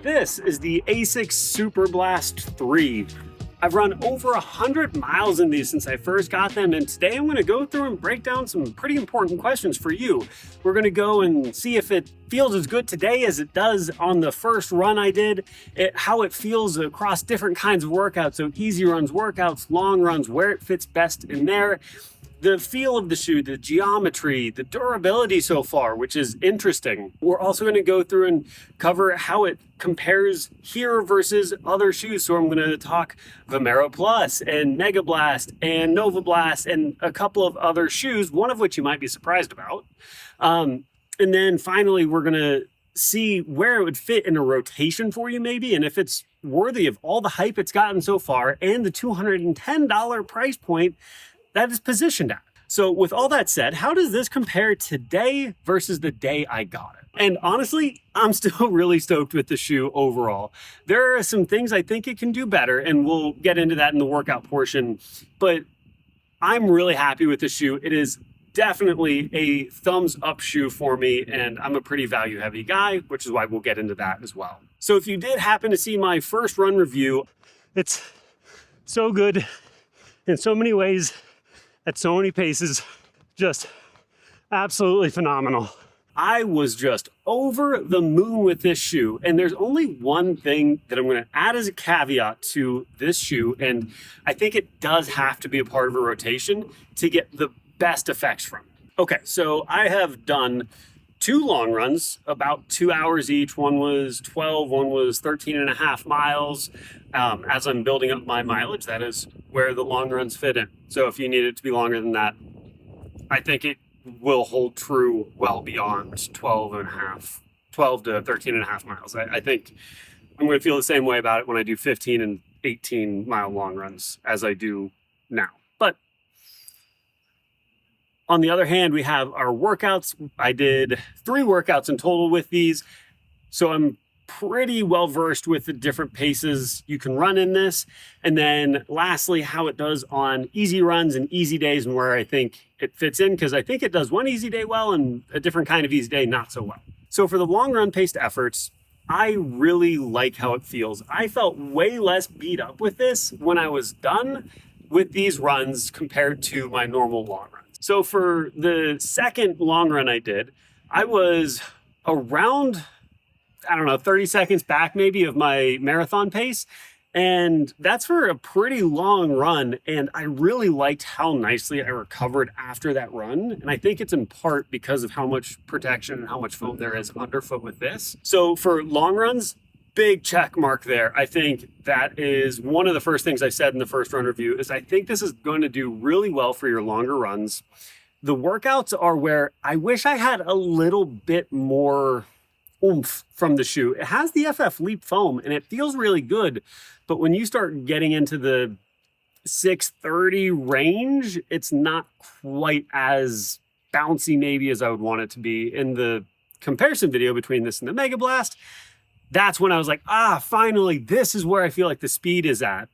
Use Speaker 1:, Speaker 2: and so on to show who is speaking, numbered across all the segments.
Speaker 1: This is the ASICS Superblast 3. I've run over 100 miles in these since I first got them, and today I'm going to go through and break down some pretty important questions for you. We're going to go and see if it feels as good today as it does on the first run I did, how it feels across different kinds of workouts, so easy runs, workouts, long runs, where it fits best in there. The feel of the shoe, the geometry, the durability so far, which is interesting. We're also going to go through and cover how it compares here versus other shoes. So I'm going to talk Vomero Plus and Mega Blast and Nova Blast and a couple of other shoes, one of which you might be surprised about. And then finally, we're going to see where it would fit in a rotation for you maybe, and if it's worthy of all the hype it's gotten so far and the $210 price point that is positioned at. So with all that said, how does this compare today versus the day I got it? And honestly, I'm still really stoked with the shoe overall. There are some things I think it can do better, and we'll get into that in the workout portion, but I'm really happy with the shoe. It is definitely a thumbs up shoe for me, and I'm a pretty value heavy guy, which is why we'll get into that as well. So if you did happen to see my first run review, it's so good in so many ways, at so many paces, just absolutely phenomenal. I was just over the moon with this shoe, and there's only one thing that I'm going to add as a caveat to this shoe, and I think it does have to be a part of a rotation to get the best effects from it. Okay, so I have done 2 long runs, about 2 hours each. One was 12, one was 13 and a half miles. As I'm building up my mileage, that is where the long runs fit in. So if you need it to be longer than that, I think it will hold true well beyond 12 to 13 and a half miles. I think I'm going to feel the same way about it when I do 15 and 18 mile long runs as I do now. But on the other hand, we have our workouts. I did 3 workouts in total with these, so I'm pretty well versed with the different paces you can run in this. And then lastly, how it does on easy runs and easy days, and where I think it fits in, because I think it does one easy day well and a different kind of easy day not so well. So for the long run paced efforts, I really like how it feels. I felt way less beat up with this when I was done with these runs compared to my normal long run. So for the second long run I did, I was around, 30 seconds back maybe of my marathon pace. And that's for a pretty long run. And I really liked how nicely I recovered after that run. And I think it's in part because of how much protection and how much foam there is underfoot with this. So for long runs, big check mark there. I think that is one of the first things I said in the first run review is I think this is going to do really well for your longer runs. The workouts are where I wish I had a little bit more oomph from the shoe. It has the FF Leap foam and it feels really good, but when you start getting into the 630 range, it's not quite as bouncy maybe as I would want it to be. In the comparison video between this and the Mega Blast, that's when I was like, finally, this is where I feel like the speed is at.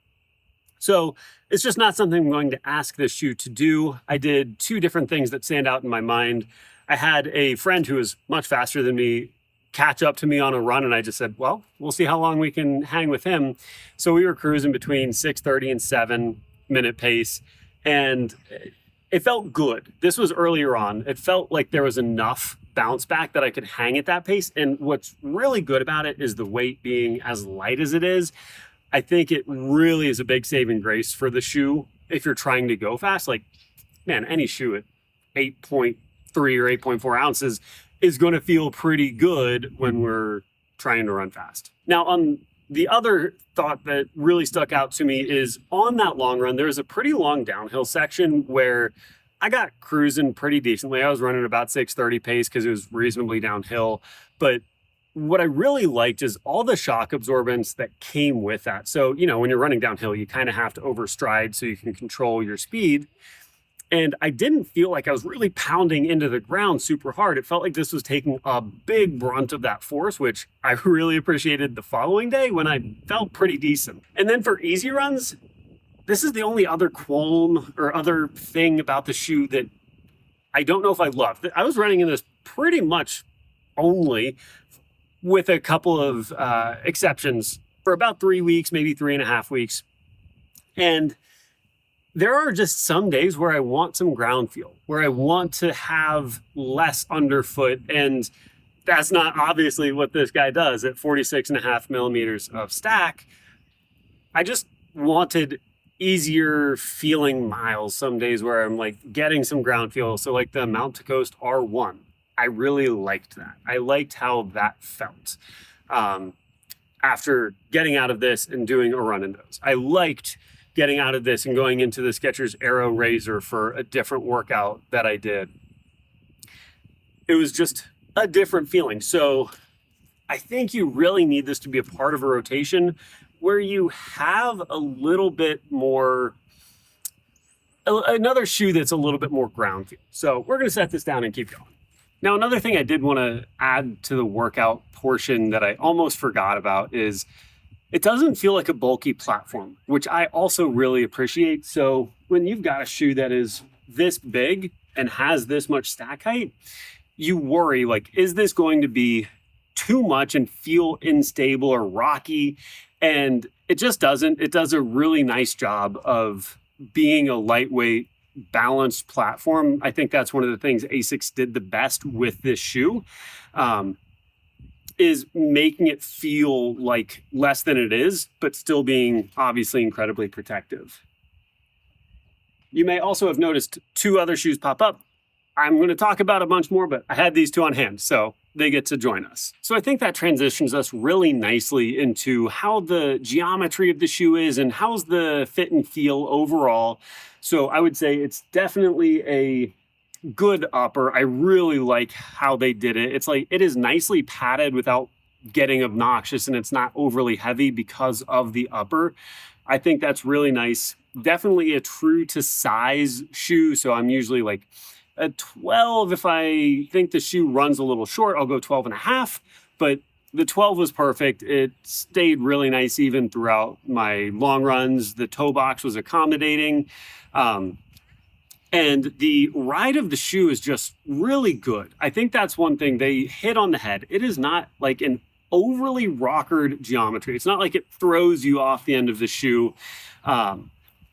Speaker 1: So it's just not something I'm going to ask this shoe to do. I did 2 different things that stand out in my mind. I had a friend who was much faster than me catch up to me on a run, and I just said, well, we'll see how long we can hang with him. So we were cruising between 6:30 and 7-minute pace, and it felt good. This was earlier on. It felt like there was enough bounce back that I could hang at that pace. And what's really good about it is the weight being as light as it is. I think it really is a big saving grace for the shoe if you're trying to go fast. Like, man, any shoe at 8.3 or 8.4 ounces is going to feel pretty good when we're trying to run fast. Now, on the other thought that really stuck out to me is on that long run, there's a pretty long downhill section where I got cruising pretty decently. I was running about 630 pace because it was reasonably downhill. But what I really liked is all the shock absorbance that came with that. So, when you're running downhill, you kind of have to overstride so you can control your speed. And I didn't feel like I was really pounding into the ground super hard. It felt like this was taking a big brunt of that force, which I really appreciated the following day when I felt pretty decent. And then for easy runs, this is the only other qualm or other thing about the shoe that I don't know if I love. I was running in this pretty much only with a couple of exceptions, for about 3 weeks, maybe 3.5 weeks. And there are just some days where I want some ground feel, where I want to have less underfoot. And that's not obviously what this guy does at 46.5 millimeters of stack. I just wanted easier feeling miles some days where I'm like getting some ground feel. So like the Mount to Coast R1, I really liked that. I liked how that felt after getting out of this and doing a run in those. I liked getting out of this and going into the Skechers Aero Razor for a different workout that I did. It was just a different feeling. So I think you really need this to be a part of a rotation where you have a little bit more, another shoe that's a little bit more ground feel. So we're going to set this down and keep going. Now, another thing I did want to add to the workout portion that I almost forgot about is it doesn't feel like a bulky platform, which I also really appreciate. So when you've got a shoe that is this big and has this much stack height, you worry, like, is this going to be too much and feel unstable or rocky? And it just doesn't. It does a really nice job of being a lightweight, balanced platform. I think that's one of the things ASICS did the best with this shoe. Is making it feel like less than it is, but still being obviously incredibly protective. You may also have noticed 2 other shoes pop up. I'm going to talk about a bunch more, but I had these 2 on hand, so they get to join us. So I think that transitions us really nicely into how the geometry of the shoe is and how's the fit and feel overall. So I would say it's definitely a good upper. I really like how they did it. It's like it is nicely padded without getting obnoxious, and it's not overly heavy because of the upper. I think that's really nice. Definitely a true to size shoe. So I'm usually like a 12. If I think the shoe runs a little short, I'll go 12.5, but the 12 was perfect. It stayed really nice even throughout my long runs. The toe box was accommodating. And the ride of the shoe is just really good. I think that's one thing they hit on the head. It is not like an overly rockered geometry. It's not like it throws you off the end of the shoe.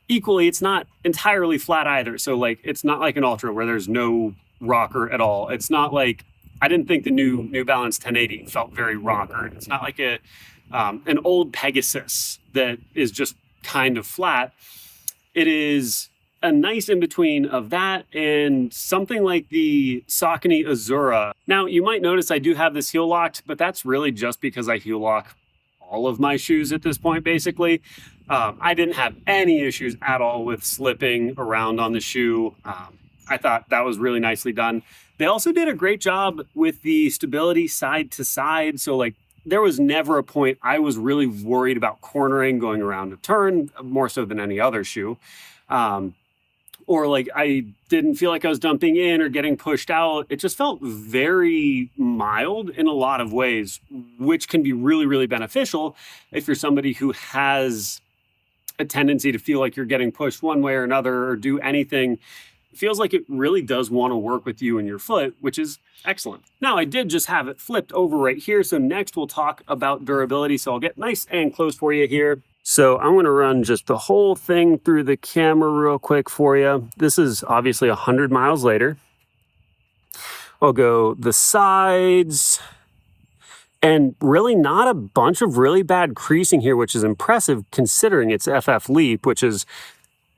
Speaker 1: Equally, it's not entirely flat either. So like, it's not like an Ultra where there's no rocker at all. It's not like, I didn't think the New Balance 1080 felt very rockered. It's not like an old Pegasus that is just kind of flat. It is a nice in-between of that and something like the Saucony Azura. Now, you might notice I do have this heel locked, but that's really just because I heel lock all of my shoes at this point, basically. I didn't have any issues at all with slipping around on the shoe. I thought that was really nicely done. They also did a great job with the stability side to side. So like, there was never a point I was really worried about cornering, going around a turn, more so than any other shoe. Or like I didn't feel like I was dumping in or getting pushed out. It just felt very mild in a lot of ways, which can be really, really beneficial if you're somebody who has a tendency to feel like you're getting pushed one way or another or do anything. It feels like it really does want to work with you and your foot, which is excellent. Now, I did just have it flipped over right here. So next we'll talk about durability. So I'll get nice and close for you here. So I'm going to run just the whole thing through the camera real quick for you. This is obviously 100 miles later. I'll go the sides and really not a bunch of really bad creasing here, which is impressive considering it's FF Leap, which is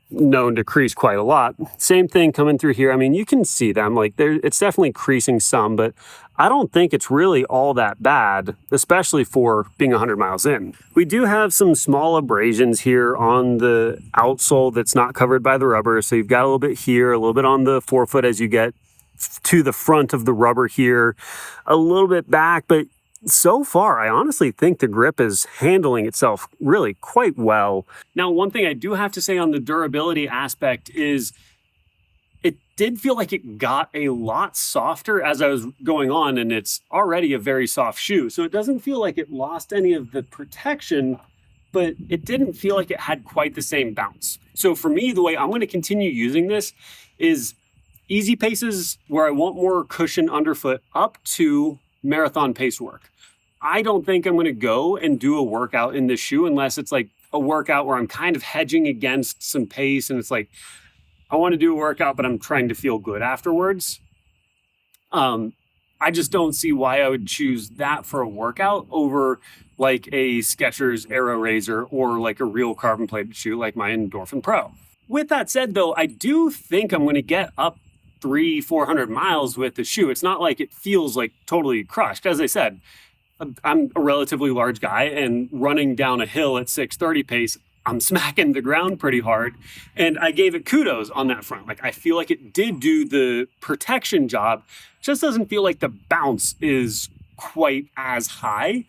Speaker 1: known to crease quite a lot. Same thing coming through here. I mean, you can see them like it's definitely creasing some, but I don't think it's really all that bad, especially for being 100 miles in. We do have some small abrasions here on the outsole that's not covered by the rubber. So you've got a little bit here, a little bit on the forefoot as you get to the front of the rubber here, a little bit back, but so far, I honestly think the grip is handling itself really quite well. Now, one thing I do have to say on the durability aspect is it did feel like it got a lot softer as I was going on, and it's already a very soft shoe. So it doesn't feel like it lost any of the protection, but it didn't feel like it had quite the same bounce. So for me, the way I'm going to continue using this is easy paces where I want more cushion underfoot up to marathon pace work. I don't think I'm going to go and do a workout in this shoe unless it's like a workout where I'm kind of hedging against some pace and it's like, I want to do a workout, but I'm trying to feel good afterwards. I just don't see why I would choose that for a workout over like a Skechers Aero Razor or like a real carbon plated shoe like my Endorphin Pro. With that said, though, I do think I'm going to get up 300-400 miles with the shoe. It's not like it feels like totally crushed. As I said, I'm a relatively large guy, and running down a hill at 630 pace, I'm smacking the ground pretty hard. And I gave it kudos on that front. Like, I feel like it did do the protection job. Just doesn't feel like the bounce is quite as high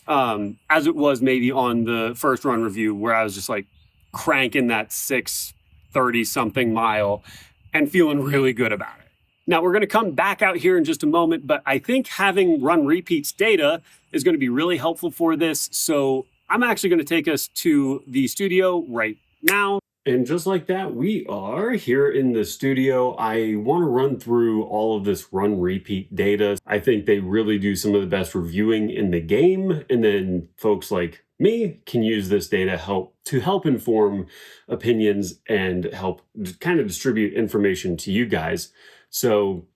Speaker 1: as it was maybe on the first run review, where I was just like cranking that 630 something mile and feeling really good about it. Now, we're going to come back out here in just a moment, but I think having run repeats data is going to be really helpful for this. So I'm actually going to take us to the studio right now. And just like that, we are here in the studio. I want to run through all of this run repeat data. I think they really do some of the best reviewing in the game. And then folks like me can use this data to help inform opinions and help kind of distribute information to you guys. So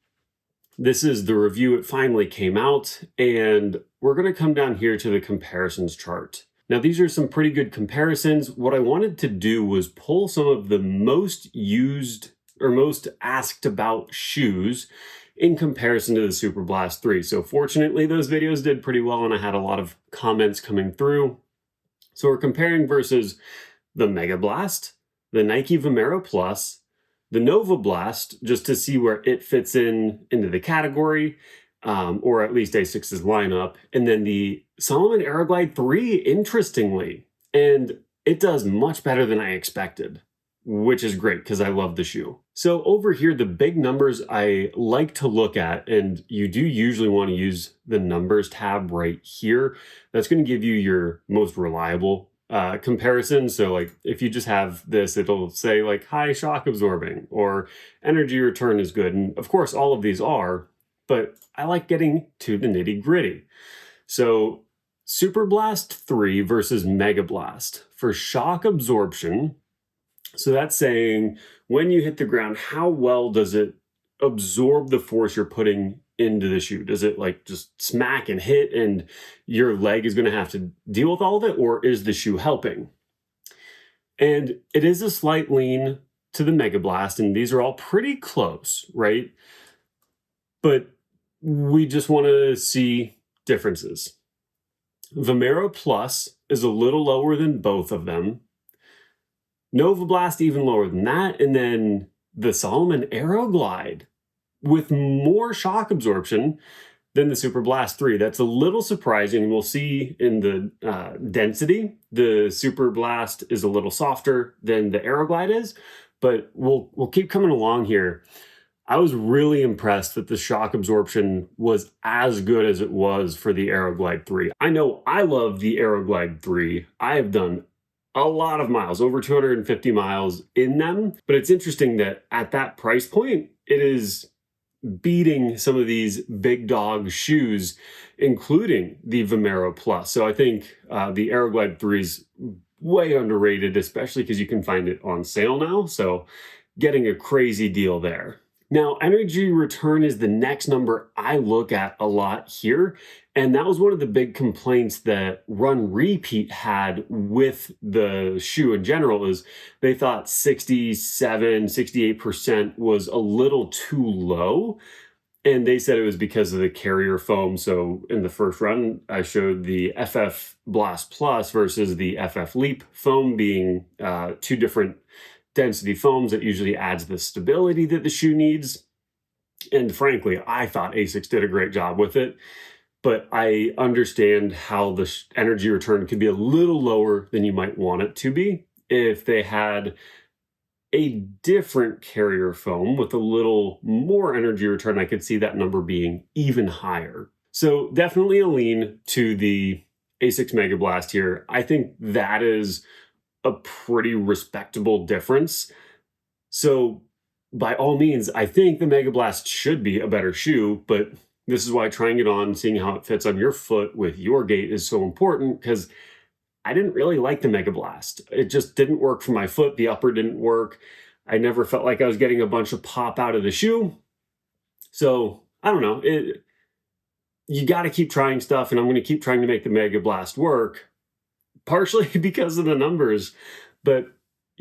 Speaker 1: this is the review. It finally came out, and we're going to come down here to the comparisons chart. Now, these are some pretty good comparisons. What I wanted to do was pull some of the most used or most asked about shoes in comparison to the Superblast 3. So fortunately, those videos did pretty well, and I had a lot of comments coming through. So we're comparing versus the Mega Blast, the Nike Vomero Plus, the Nova Blast, just to see where it fits into the category, or at least ASICS's lineup, and then the Salomon Aeroglide 3, interestingly. And it does much better than I expected, which is great because I love the shoe. So over here, the big numbers I like to look at, and you do usually want to use the numbers tab right here. That's going to give you your most reliable comparison. So like if you just have this, it'll say like high shock absorbing or energy return is good. And of course, all of these are, but I like getting to the nitty gritty. So Superblast 3 versus Mega Blast for shock absorption. So that's saying when you hit the ground, how well does it absorb the force you're putting into the shoe? Does it like just smack and hit and your leg is going to have to deal with all of it, or is the shoe helping? And it is a slight lean to the Mega Blast, and these are all pretty close, right? But we just want to see differences. Vomero Plus is a little lower than both of them. Nova Blast even lower than that, and then the Salomon Aeroglide with more shock absorption than the Superblast 3. That's a little surprising. We'll see in the density, the Superblast is a little softer than the Aeroglide is, but we'll keep coming along here. I was really impressed that the shock absorption was as good as it was for the Aeroglide 3. I know I love the Aeroglide 3. I have done a lot of miles, over 250 miles in them, but it's interesting that at that price point, it is beating some of these big dog shoes, including the Vomero Plus. So I think the Aeroglide 3 is way underrated, especially because you can find it on sale now. So getting a crazy deal there. Now, energy return is the next number I look at a lot here. And that was one of the big complaints that Run Repeat had with the shoe in general, is they thought 67, 68% was a little too low. And they said it was because of the carrier foam. So in the first run, I showed the FF Blast Plus versus the FF Leap foam being two different density foams that usually adds the stability that the shoe needs. And frankly, I thought ASICS did a great job with it, but I understand how the energy return could be a little lower than you might want it to be. If they had a different carrier foam with a little more energy return, I could see that number being even higher. So definitely a lean to the ASICS Mega Blast here. I think that is a pretty respectable difference. So by all means, I think the Mega Blast should be a better shoe, but This is why trying it on, seeing how it fits on your foot with your gait is so important, because I didn't really like the Mega Blast. It just didn't work for my foot. The upper didn't work. I never felt like I was getting a bunch of pop out of the shoe. So I don't know. You got to keep trying stuff, and I'm going to keep trying to make the Mega Blast work, partially because of the numbers, but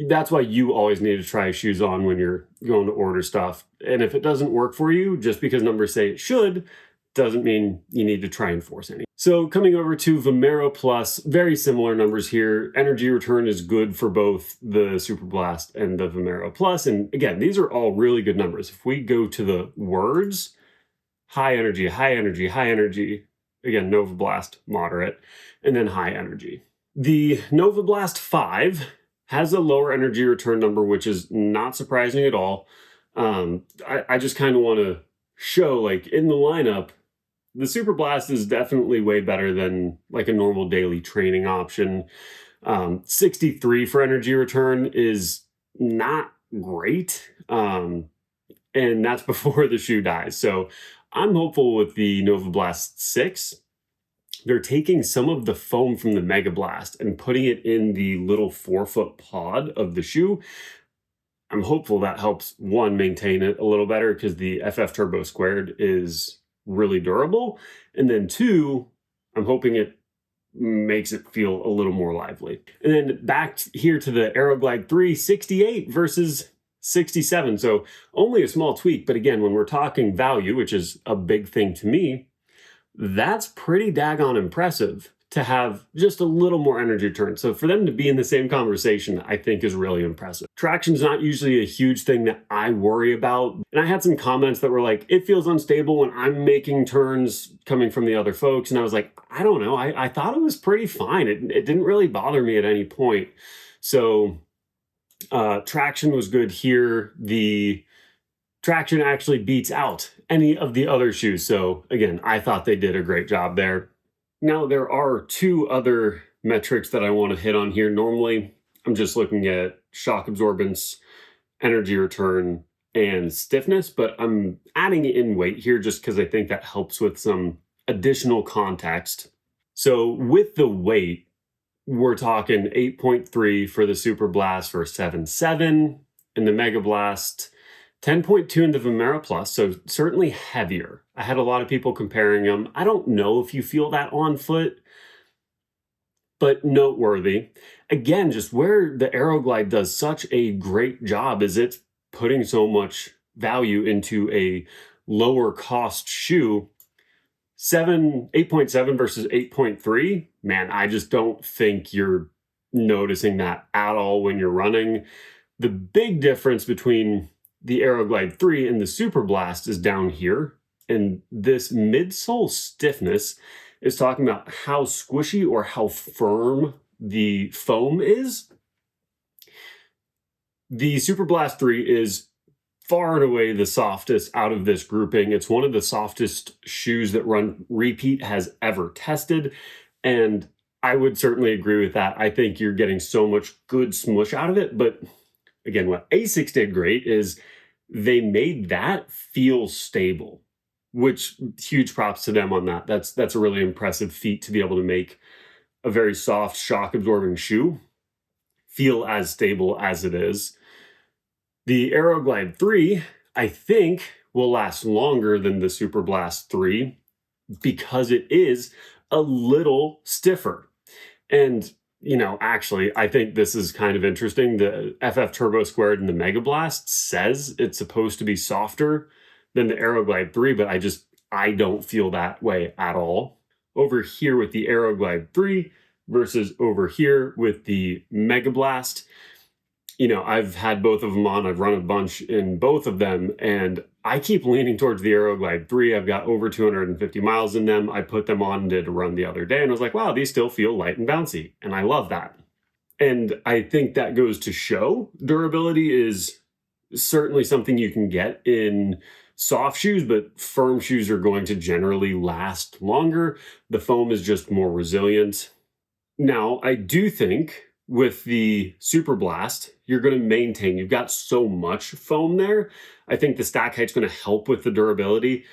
Speaker 1: that's why you always need to try shoes on when you're going to order stuff. And if it doesn't work for you, just because numbers say it should, doesn't mean you need to try and force any. So coming over to Vomero Plus, very similar numbers here. Energy return is good for both the Superblast and the Vomero Plus. And again, these are all really good numbers. If we go to the words, high energy, high energy, high energy, again, Nova Blast, moderate, and then high energy. The Nova Blast 5 has a lower energy return number, which is not surprising at all. I just kind of want to show, like, in the lineup, the Superblast is definitely way better than like a normal daily training option. 63 for energy return is not great. And that's before the shoe dies. So I'm hopeful with the Nova Blast 6. They're taking some of the foam from the Mega Blast and putting it in the little 4-foot pod of the shoe. I'm hopeful that helps, one, maintain it a little better, because the FF Turbo Squared is really durable. And then two, I'm hoping it makes it feel a little more lively. And then back here to the Aeroglide 3, 68 versus 67. So only a small tweak, but again, when we're talking value, which is a big thing to me, that's pretty daggone impressive to have just a little more energy return. So for them to be in the same conversation, I think is really impressive. Traction's not usually a huge thing that I worry about. And I had some comments that were like, it feels unstable when I'm making turns coming from the other folks. And I was like, I don't know. I thought it was pretty fine. It didn't really bother me at any point. So traction was good here. The traction actually beats out any of the other shoes. So again, I thought they did a great job there. Now, there are two other metrics that I want to hit on here. Normally, I'm just looking at shock absorbance, energy return, and stiffness, but I'm adding in weight here just because I think that helps with some additional context. So with the weight, we're talking 8.3 for the Superblast for 7.7, and the Mega Blast 10.2 in the Vomero Plus, so certainly heavier. I had a lot of people comparing them. I don't know if you feel that on foot, but noteworthy. Again, just where the Aeroglide does such a great job is it's putting so much value into a lower cost shoe. 8.7 versus 8.3, man, I just don't think you're noticing that at all when you're running. The big difference between the Aeroglide 3 and the Superblast is down here. And this midsole stiffness is talking about how squishy or how firm the foam is. The Superblast 3 is far and away the softest out of this grouping. It's one of the softest shoes that Run Repeat has ever tested. And I would certainly agree with that. I think you're getting so much good smush out of it. But again, what ASICS did great is they made that feel stable, which huge props to them on that. That's a really impressive feat to be able to make a very soft, shock-absorbing shoe feel as stable as it is. The Aeroglide 3, I think, will last longer than the Superblast 3 because it is a little stiffer. And you know, actually, I think this is kind of interesting. The FF Turbo Squared and the Mega Blast says it's supposed to be softer than the Aeroglide 3, but I don't feel that way at all. Over here with the Aeroglide 3 versus over here with the Mega Blast, you know, I've had both of them on. I've run a bunch in both of them, and I keep leaning towards the Aeroglide 3. I've got over 250 miles in them. I put them on, did a run the other day, and I was like, wow, these still feel light and bouncy, and I love that. And I think that goes to show durability is certainly something you can get in soft shoes, but firm shoes are going to generally last longer. The foam is just more resilient. Now, I do think with the Superblast, you're going to maintain, you've got so much foam there. I think the stack height's going to help with the durability.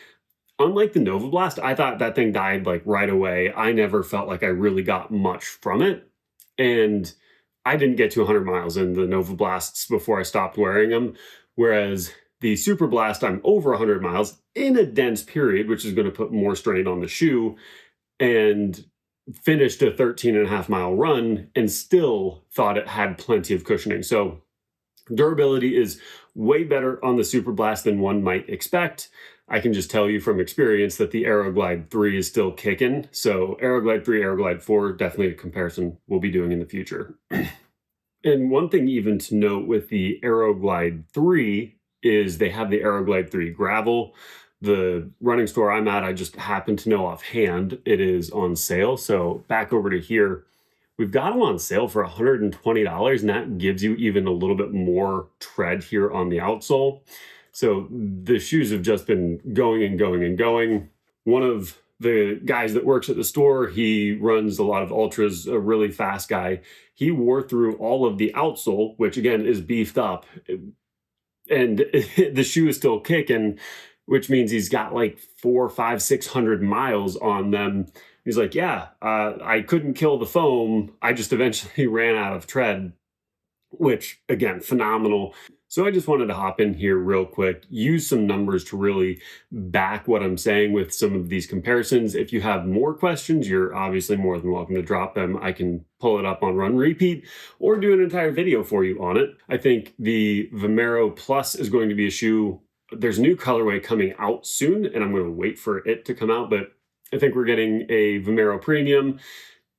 Speaker 1: Unlike the Nova Blast, I thought that thing died like right away. I never felt like I really got much from it. And I didn't get to 100 miles in the Nova Blasts before I stopped wearing them. Whereas the Superblast, I'm over 100 miles in a dense period, which is going to put more strain on the shoe, and finished a 13.5 mile run and still thought it had plenty of cushioning. So durability is way better on the Superblast than one might expect. I can just tell you from experience that the Aeroglide 3 is still kicking. So Aeroglide 3, Aeroglide 4, definitely a comparison we'll be doing in the future. And one thing even to note with the Aeroglide 3 is they have the Aeroglide 3 Gravel. The running store I'm at, I just happen to know offhand, it is on sale. So back over to here, we've got them on sale for $120, and that gives you even a little bit more tread here on the outsole. So the shoes have just been going and going and going. One of the guys that works at the store, he runs a lot of ultras, a really fast guy. He wore through all of the outsole, which again is beefed up, and the shoe is still kicking, which means he's got like 400, 500, 600 miles on them. He's like, yeah, I couldn't kill the foam. I just eventually ran out of tread, which again, phenomenal. So I just wanted to hop in here real quick, use some numbers to really back what I'm saying with some of these comparisons. If you have more questions, you're obviously more than welcome to drop them. I can pull it up on Run Repeat or do an entire video for you on it. I think the Vomero Plus is going to be a shoe. There's a new colorway coming out soon, and I'm going to wait for it to come out, but I think we're getting a Vomero Premium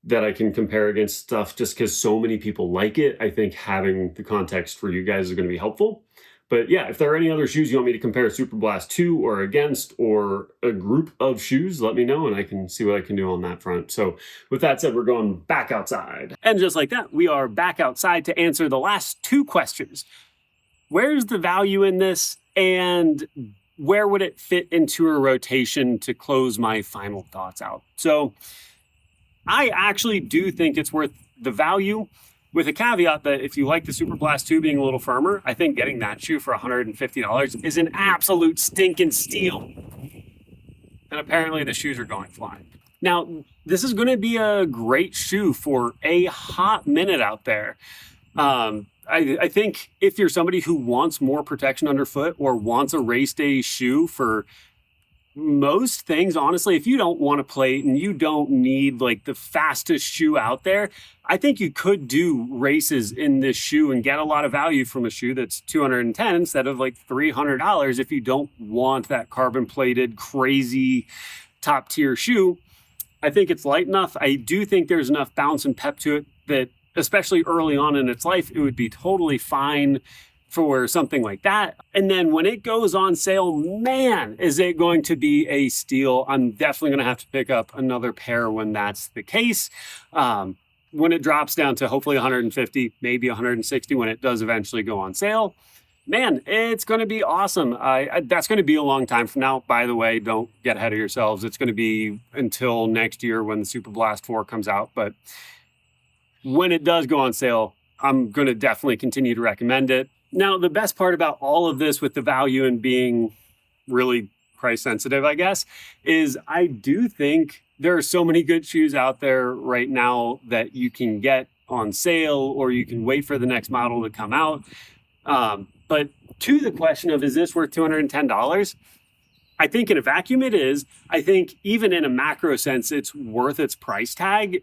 Speaker 1: that I can compare against stuff just because so many people like it. I think having the context for you guys is going to be helpful. But yeah, if there are any other shoes you want me to compare Superblast to or against, or a group of shoes, let me know and I can see what I can do on that front. So with that said, we're going back outside. And just like that, we are back outside to answer the last two questions. Where's the value in this, and where would it fit into a rotation to close my final thoughts out? So I actually do think it's worth the value, with a caveat that if you like the Superblast 2 being a little firmer, I think getting that shoe for $150 is an absolute stinking steal. And apparently the shoes are going flying. Now, this is going to be a great shoe for a hot minute out there. I think if you're somebody who wants more protection underfoot or wants a race day shoe for most things, honestly, if you don't want to plate and you don't need like the fastest shoe out there, I think you could do races in this shoe and get a lot of value from a shoe that's $210 instead of like $300 if you don't want that carbon plated, crazy top tier shoe. I think it's light enough. I do think there's enough bounce and pep to it that, especially early on in its life, it would be totally fine for something like that. And then when it goes on sale, man, is it going to be a steal. I'm definitely going to have to pick up another pair when that's the case. When it drops down to hopefully 150, maybe 160, when it does eventually go on sale, man, it's going to be awesome. That's going to be a long time from now. By the way, don't get ahead of yourselves. It's going to be until next year when the Superblast 4 comes out. But when it does go on sale, I'm going to definitely continue to recommend it. Now, the best part about all of this with the value and being really price sensitive, I guess, is I do think there are so many good shoes out there right now that you can get on sale or you can wait for the next model to come out. But to the question of, is this worth $210? I think in a vacuum it is. I think even in a macro sense, it's worth its price tag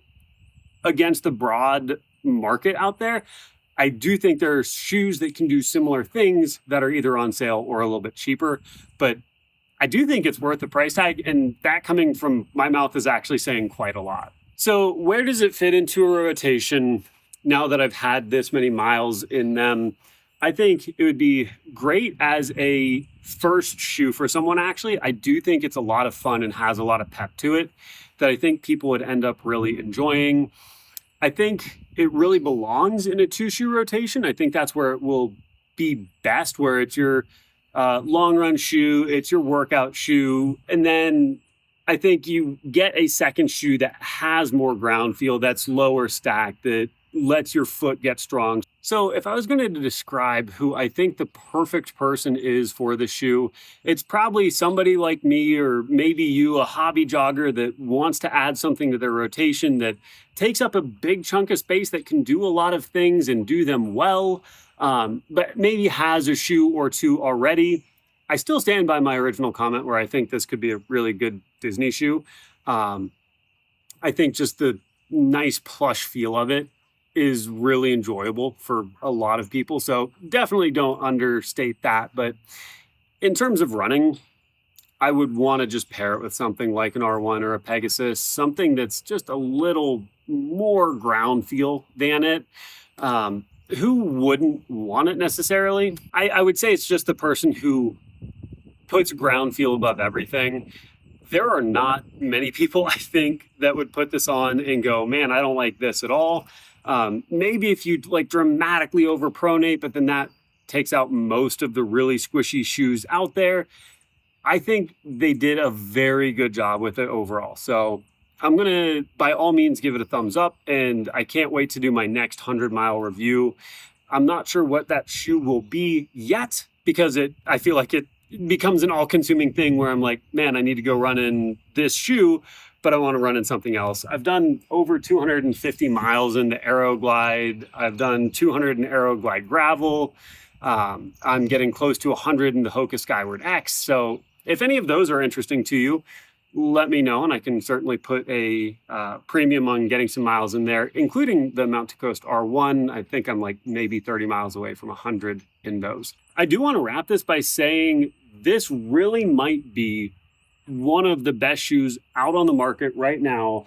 Speaker 1: against the broad market out there. I do think there are shoes that can do similar things that are either on sale or a little bit cheaper, but I do think it's worth the price tag, and that coming from my mouth is actually saying quite a lot. So where does it fit into a rotation now that I've had this many miles in them? I think it would be great as a first shoe for someone. Actually, I do think it's a lot of fun and has a lot of pep to it that I think people would end up really enjoying. I think it really belongs in a 2-shoe rotation. I think that's where it will be best, where it's your long run shoe, it's your workout shoe. And then I think you get a second shoe that has more ground feel, that's lower stacked, that lets your foot get strong. So if I was going to describe who I think the perfect person is for the shoe, it's probably somebody like me, or maybe you, a hobby jogger that wants to add something to their rotation that takes up a big chunk of space, that can do a lot of things and do them well, but maybe has a shoe or two already. I still stand by my original comment where I think this could be a really good Disney shoe. I think just the nice plush feel of it is really enjoyable for a lot of people. So definitely don't understate that. But in terms of running, I would want to just pair it with something like an R1 or a Pegasus, something that's just a little more ground feel than it. Who wouldn't want it necessarily? I would say it's just the person who puts ground feel above everything. There are not many people, I think, that would put this on and go, man, I don't like this at all. Maybe if you like dramatically overpronate, but then that takes out most of the really squishy shoes out there. I think they did a very good job with it overall. So I'm going to, by all means, give it a thumbs up, and I can't wait to do my next 100-mile review. I'm not sure what that shoe will be yet, because I feel like it becomes an all-consuming thing where I'm like, man, I need to go run in this shoe, but I want to run in something else. I've done over 250 miles in the Aeroglide. I've done 200 in Aeroglide gravel. I'm getting close to 100 in the Hoka Skyward X. So if any of those are interesting to you, let me know, and I can certainly put a premium on getting some miles in there, including the Mount to Coast R1. I think I'm like maybe 30 miles away from 100 in those. I do want to wrap this by saying this really might be one of the best shoes out on the market right now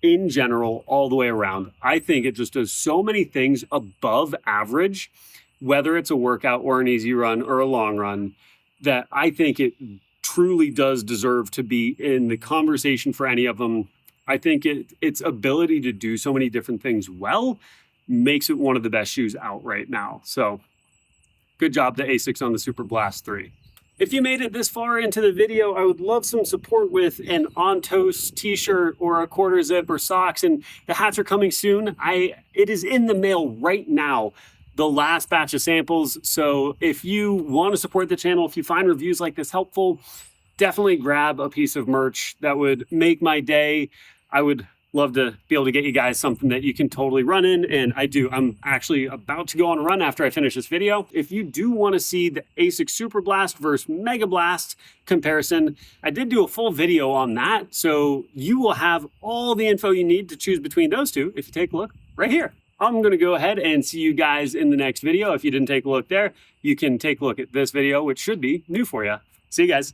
Speaker 1: in general, all the way around. I think it just does so many things above average, whether it's a workout or an easy run or a long run, that I think it truly does deserve to be in the conversation for any of them. I think its ability to do so many different things well makes it one of the best shoes out right now. So good job to ASICS on the Superblast 3. If you made it this far into the video, I would love some support with an On Toast t-shirt or a quarter zip or socks, and the hats are coming soon. It is in the mail right now, the last batch of samples. So if you want to support the channel, if you find reviews like this helpful, definitely grab a piece of merch. That would make my day. I would love to be able to get you guys something that you can totally run in, and I do. I'm actually about to go on a run after I finish this video. If you do want to see the ASICS Superblast versus Mega Blast comparison, I did do a full video on that, so you will have all the info you need to choose between those two if you take a look right here. I'm going to go ahead and see you guys in the next video. If you didn't take a look there, you can take a look at this video, which should be new for you. See you guys.